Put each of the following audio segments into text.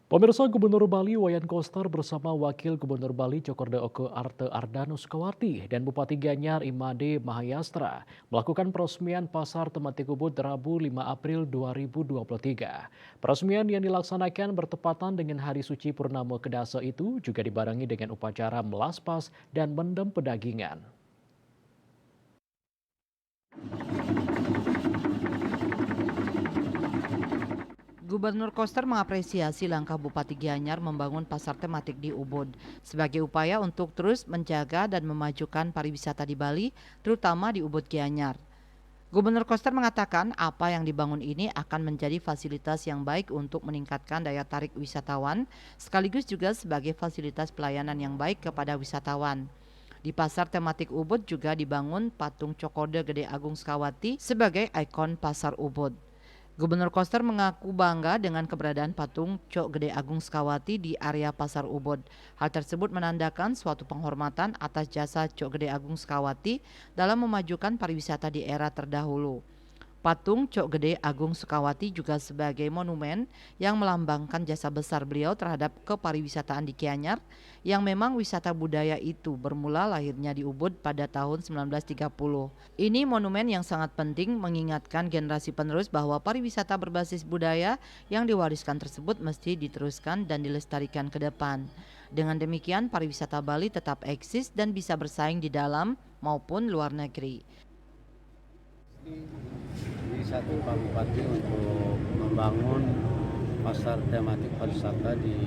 Pemirsa Gubernur Bali Wayan Koster bersama Wakil Gubernur Bali Cokorda Oke Arte Ardano Sukawati dan Bupati Gianyar Imade Mahayastra melakukan peresmian Pasar Tematik Ubud Rabu 5 April 2023. Peresmian yang dilaksanakan bertepatan dengan Hari Suci Purnama Kedasa itu juga dibarengi dengan upacara melaspas dan mendem pedagingan. Gubernur Koster mengapresiasi langkah Bupati Gianyar membangun pasar tematik di Ubud sebagai upaya untuk terus menjaga dan memajukan pariwisata di Bali, terutama di Ubud Gianyar. Gubernur Koster mengatakan apa yang dibangun ini akan menjadi fasilitas yang baik untuk meningkatkan daya tarik wisatawan, sekaligus juga sebagai fasilitas pelayanan yang baik kepada wisatawan. Di pasar tematik Ubud juga dibangun patung Cokorda Gede Agung Sekawati sebagai ikon pasar Ubud. Gubernur Koster mengaku bangga dengan keberadaan patung Cok Gede Agung Sekawati di area Pasar Ubud. Hal tersebut menandakan suatu penghormatan atas jasa Cok Gede Agung Sekawati dalam memajukan pariwisata di era terdahulu. Patung Cok Gede Agung Sukawati juga sebagai monumen yang melambangkan jasa besar beliau terhadap kepariwisataan di Gianyar, yang memang wisata budaya itu bermula lahirnya di Ubud pada tahun 1930. Ini monumen yang sangat penting mengingatkan generasi penerus bahwa pariwisata berbasis budaya yang diwariskan tersebut mesti diteruskan dan dilestarikan ke depan. Dengan demikian pariwisata Bali tetap eksis dan bisa bersaing di dalam maupun luar negeri. Di satu Pak Bupati untuk membangun pasar tematik pariwisata di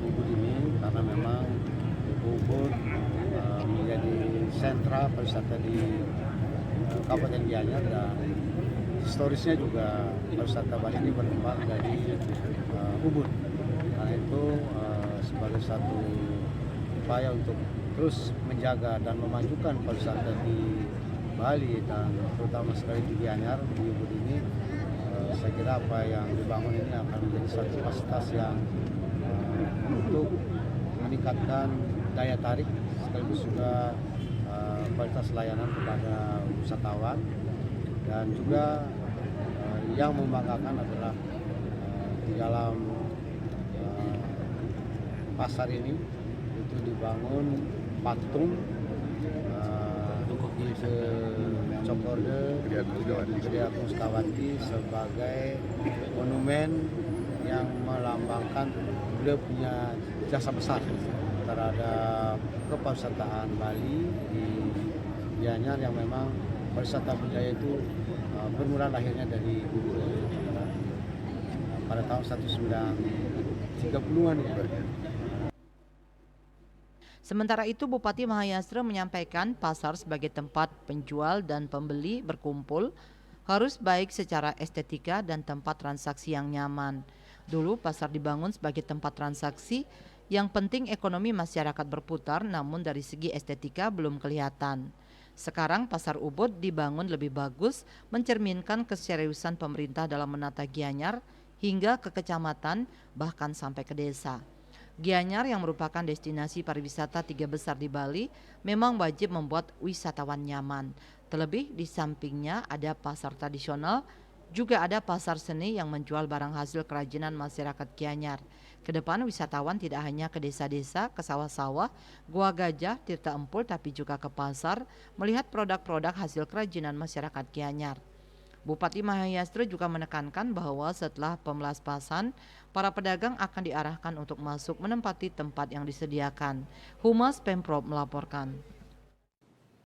Ubud ini karena memang Ubud menjadi sentra pariwisata di Kabupaten Gianyar dan historisnya juga pariwisata Bali ini berkembang dari Ubud. Karena itu sebagai satu upaya untuk terus menjaga dan memajukan pariwisata di Bali dan terutama sekali di Gianyar di Ubud ini, saya kira apa yang dibangun ini akan menjadi satu fasilitas yang untuk meningkatkan daya tarik sekaligus juga kualitas layanan kepada wisatawan dan juga yang membanggakan adalah di dalam pasar ini itu dibangun patung Cokorda Gede Agung Sekawati sebagai monumen yang melambangkan beliau punya jasa besar terhadap kepariwisataan Bali di Gianyar yang memang pariwisata budaya itu bermula lahirnya dari pada tahun 1930-an ya. Sementara itu Bupati Mahayastra menyampaikan pasar sebagai tempat penjual dan pembeli berkumpul harus baik secara estetika dan tempat transaksi yang nyaman. Dulu pasar dibangun sebagai tempat transaksi, yang penting ekonomi masyarakat berputar, namun dari segi estetika belum kelihatan. Sekarang pasar Ubud dibangun lebih bagus, mencerminkan keseriusan pemerintah dalam menata Gianyar hingga ke kecamatan bahkan sampai ke desa. Gianyar yang merupakan destinasi pariwisata tiga besar di Bali memang wajib membuat wisatawan nyaman. Terlebih di sampingnya ada pasar tradisional, juga ada pasar seni yang menjual barang hasil kerajinan masyarakat Gianyar. Kedepan wisatawan tidak hanya ke desa-desa, ke sawah-sawah, Gua Gajah, Tirta Empul, tapi juga ke pasar melihat produk-produk hasil kerajinan masyarakat Gianyar. Bupati Mahayastra juga menekankan bahwa setelah pemelaspasan, para pedagang akan diarahkan untuk masuk menempati tempat yang disediakan. Humas Pemprov melaporkan.